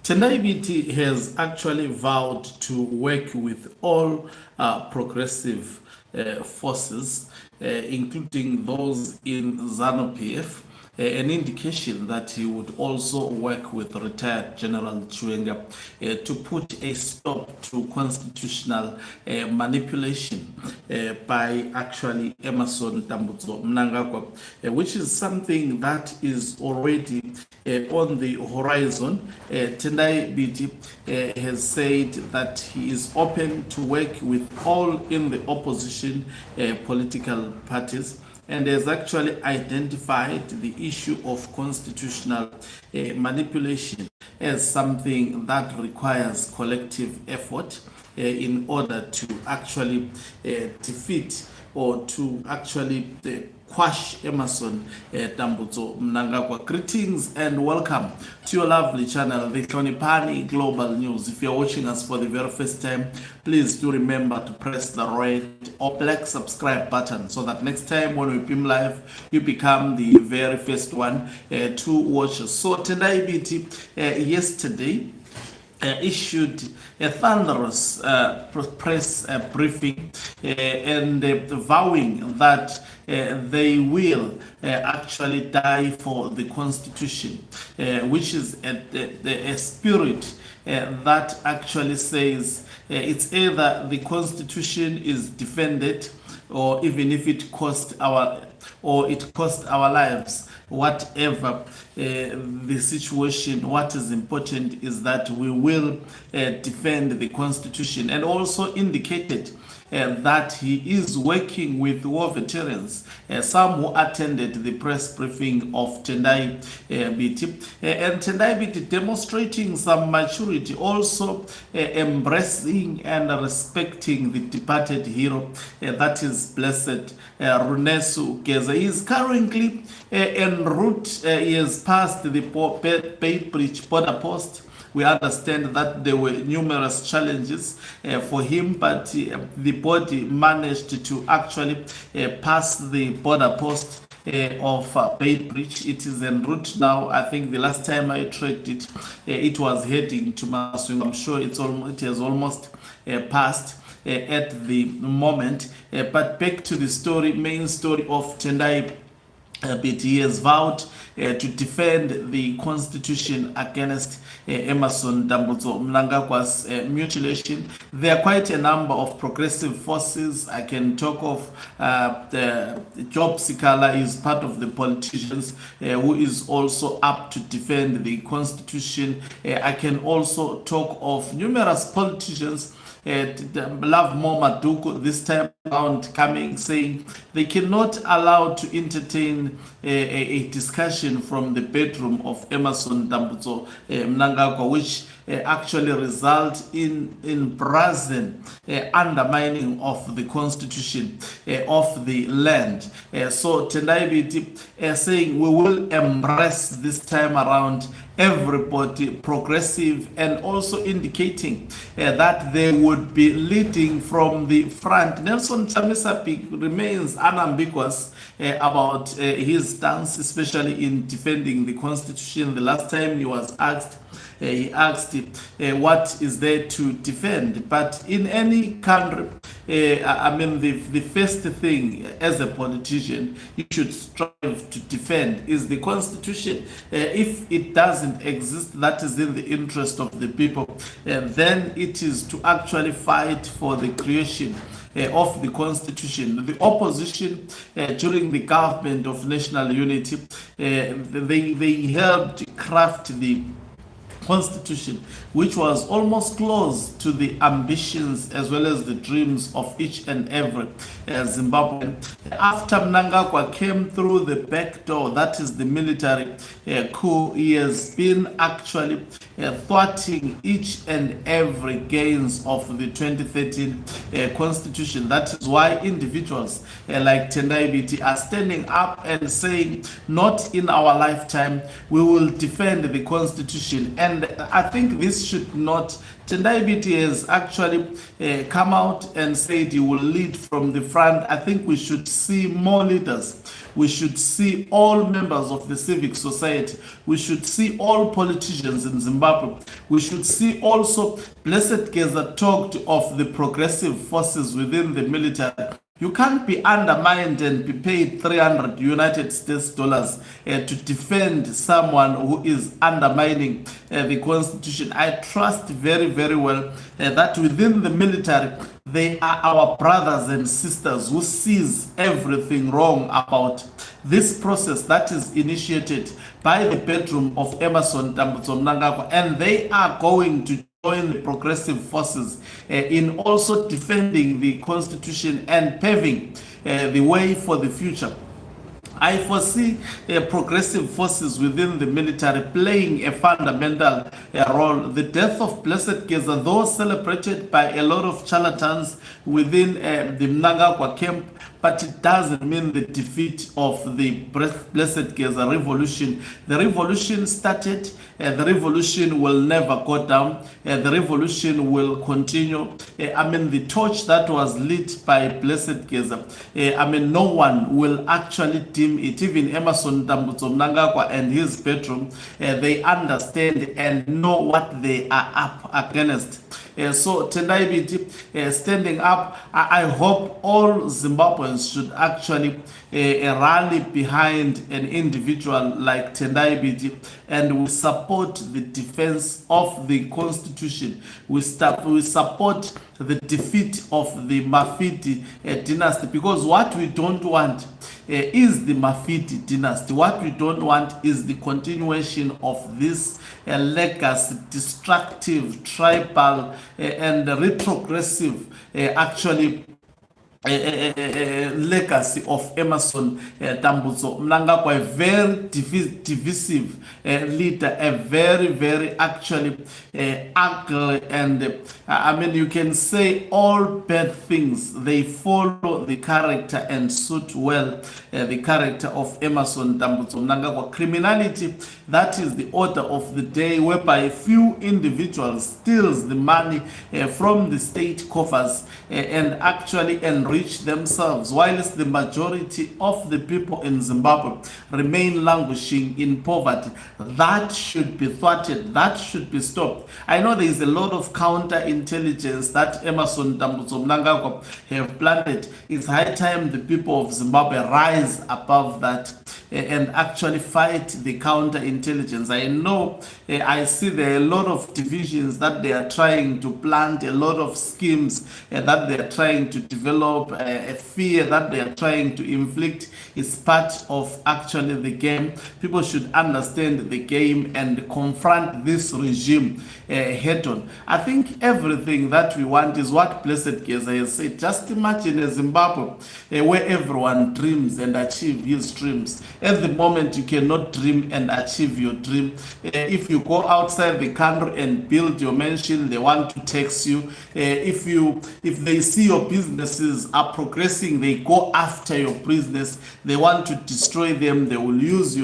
Tendai biti has actually vowed to work with all progressive forces, including those in ZANU-PF, an indication that he would also work with retired General Chiwenga to put a stop to constitutional manipulation by actually Emerson Mnangagwa, which is something that is already on the horizon. Tendai biti has said that he is open to work with all in the opposition political parties, and has actually identified the issue of constitutional manipulation as something that requires collective effort in order to actually defeat or to actually quash Emerson Mnangagwa. Greetings and welcome to your lovely channel, the Hloniphani Global News. If you're watching us for the very first time, please do remember to press the red or black subscribe button so that next time when we beam live, you become the very first one to watch us. So Tendai biti yesterday issued a thunderous press briefing and vowing that they will actually die for the Constitution, which is a spirit that actually says it's either the Constitution is defended, or even if it cost our lives, whatever the situation, what is important is that we will defend the Constitution, and also indicated that he is working with war veterans, some who attended the press briefing of Tendai biti, and Tendai biti demonstrating some maturity, also embracing and respecting the departed hero, that is Blessed Runesu Geza. He is currently en route, he has passed the Bay Bridge border post. We understand that there were numerous challenges for him, but the body managed to actually pass the border post of Bay Bridge. It is en route now. I think the last time I tracked it, it was heading to Maswing. I'm sure it has almost passed at the moment. But back to the story, main story of Tendai biti. He has vowed to defend the Constitution against Emerson Mnangagwa's mutilation. There are quite a number of progressive forces. I can talk of Job Sikala is part of the politicians who is also up to defend the Constitution. I can also talk of numerous politicians. Love Mo Maduku this time around coming, saying they cannot allow to entertain a discussion from the bedroom of Emerson Mnangagwa, which actually result in brazen undermining of the Constitution of the land. So Tendai biti saying we will embrace this time around everybody progressive, and also indicating that they would be leading from the front. Nelson Chamisa remains unambiguous about his stance, especially in defending the Constitution. The last time he was asked, he asked what is there to defend. But in any country, I mean, the first thing as a politician you should strive to defend is the Constitution. If it doesn't exist, that is in the interest of the people, then it is to actually fight for the creation of the Constitution. The opposition during the government of national unity, they helped craft the Constitution, which was almost close to the ambitions as well as the dreams of each and every Zimbabwean. After Mnangagwa came through the back door, that is the military coup, he has been actually thwarting each and every gains of the 2013 Constitution. That is why individuals like Tendai biti are standing up and saying, not in our lifetime, we will defend the Constitution. And and I think this should not. Tendai Biti has actually come out and said he will lead from the front. I think we should see more leaders. We should see all members of the civic society. We should see all politicians in Zimbabwe. We should see also, Blessed Geza talked of the progressive forces within the military. You can't be undermined and be paid 300 United States dollars to defend someone who is undermining the Constitution. I trust very, very well that within the military, they are our brothers and sisters who sees everything wrong about this process that is initiated by the bedroom of Emerson Mnangagwa, and they are going to join the progressive forces in also defending the Constitution and paving the way for the future. I foresee progressive forces within the military playing a fundamental role. The death of Blessed Geza, though celebrated by a lot of charlatans within the Mnangagwa camp, but it doesn't mean the defeat of the Blessed Geza revolution. The revolution started, the revolution will never go down, the revolution will continue. The torch that was lit by Blessed Geza, no one will actually dim it. Even Emerson Mnangagwa and his bedroom, they understand and know what they are up against. So Tendai Biti standing up, I hope all Zimbabweans should actually rally behind an individual like Tendai Biti, and we support the defense of the Constitution. We support the defeat of the Mafidi dynasty, because what we don't want is the Mafidi dynasty. What we don't want is the continuation of this legacy, destructive, tribal, and retrogressive, actually, legacy of Emerson Mnangagwa, a very divisive leader, a very, very actually ugly, and you can say all bad things, they follow the character and suit well the character of Emerson Mnangagwa. Criminality, that is the order of the day, whereby a few individuals steals the money from the state coffers and actually enrich themselves, whilst the majority of the people in Zimbabwe remain languishing in poverty. That should be thwarted. That should be stopped. I know there is a lot of counterintelligence that Emerson Mnangagwa have planted. It's high time the people of Zimbabwe rise above that and actually fight the counterintelligence. I know, I see there are a lot of divisions that they are trying to plant, a lot of schemes that they are trying to develop, a fear that they are trying to inflict is part of actually the game. People should understand the game and confront this regime head on. I think everything that we want is what Blessed Geza has said. Just imagine a Zimbabwe where everyone dreams and achieve his dreams. At the moment, you cannot dream and achieve your dream. If you go outside the country and build your mansion, they want to tax you. If they see your businesses are progressing, they go after your business. They want to destroy them. They will use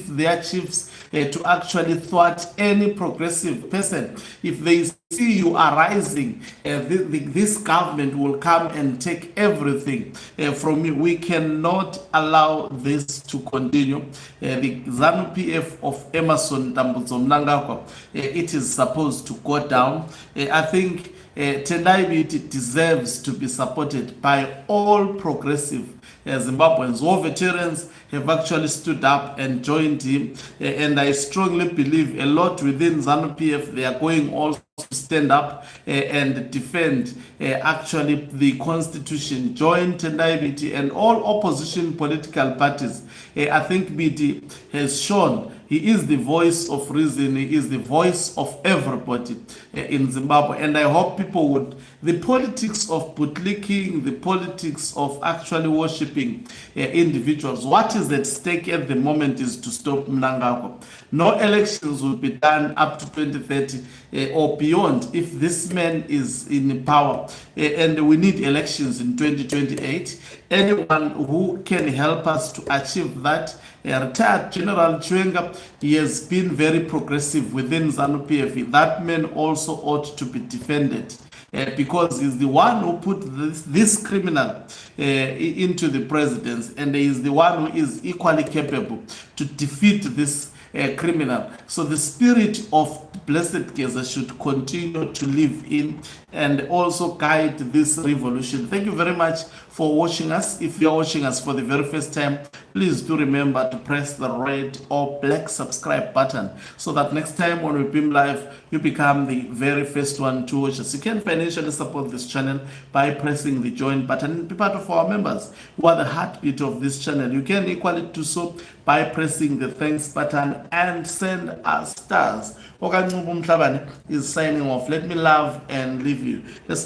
their chiefs to actually thwart any progressive person. If they see you are rising, this government will come and take everything from you. We cannot allow this to continue. The ZANU-PF of Emerson Mnangagwa, it is supposed to go down. I think Tendai Biti deserves to be supported by all progressive Zimbabweans. War veterans have actually stood up and joined him, and I strongly believe a lot within ZANU-PF, they are going also to stand up and defend actually the Constitution. Join Tendai Biti and all opposition political parties. I think Biti has shown he is the voice of reason. He is the voice of everybody in Zimbabwe. And I hope people would, the politics of bootlicking, the politics of actually worshipping individuals, what is at stake at the moment is to stop Mnangagwa. No elections will be done up to 2030 or beyond if this man is in power. And we need elections in 2028. Anyone who can help us to achieve that, Retired General Chiwenga, he has been very progressive within ZANU-PF. That man also ought to be defended. Because he's the one who put this criminal into the presidency, and he is the one who is equally capable to defeat this criminal. So the spirit of Blessed Geza should continue to live in and also guide this revolution. Thank you very much for watching us. If you're watching us for the very first time, please do remember to press the red or black subscribe button so that next time when we beam live, you become the very first one to watch us. You can financially support this channel by pressing the join button and be part of our members who are the heartbeat of this channel. You can equally do so by pressing the thanks button and send us stars. Okancubu Mhlabane is signing off. Let me love and leave you. Let's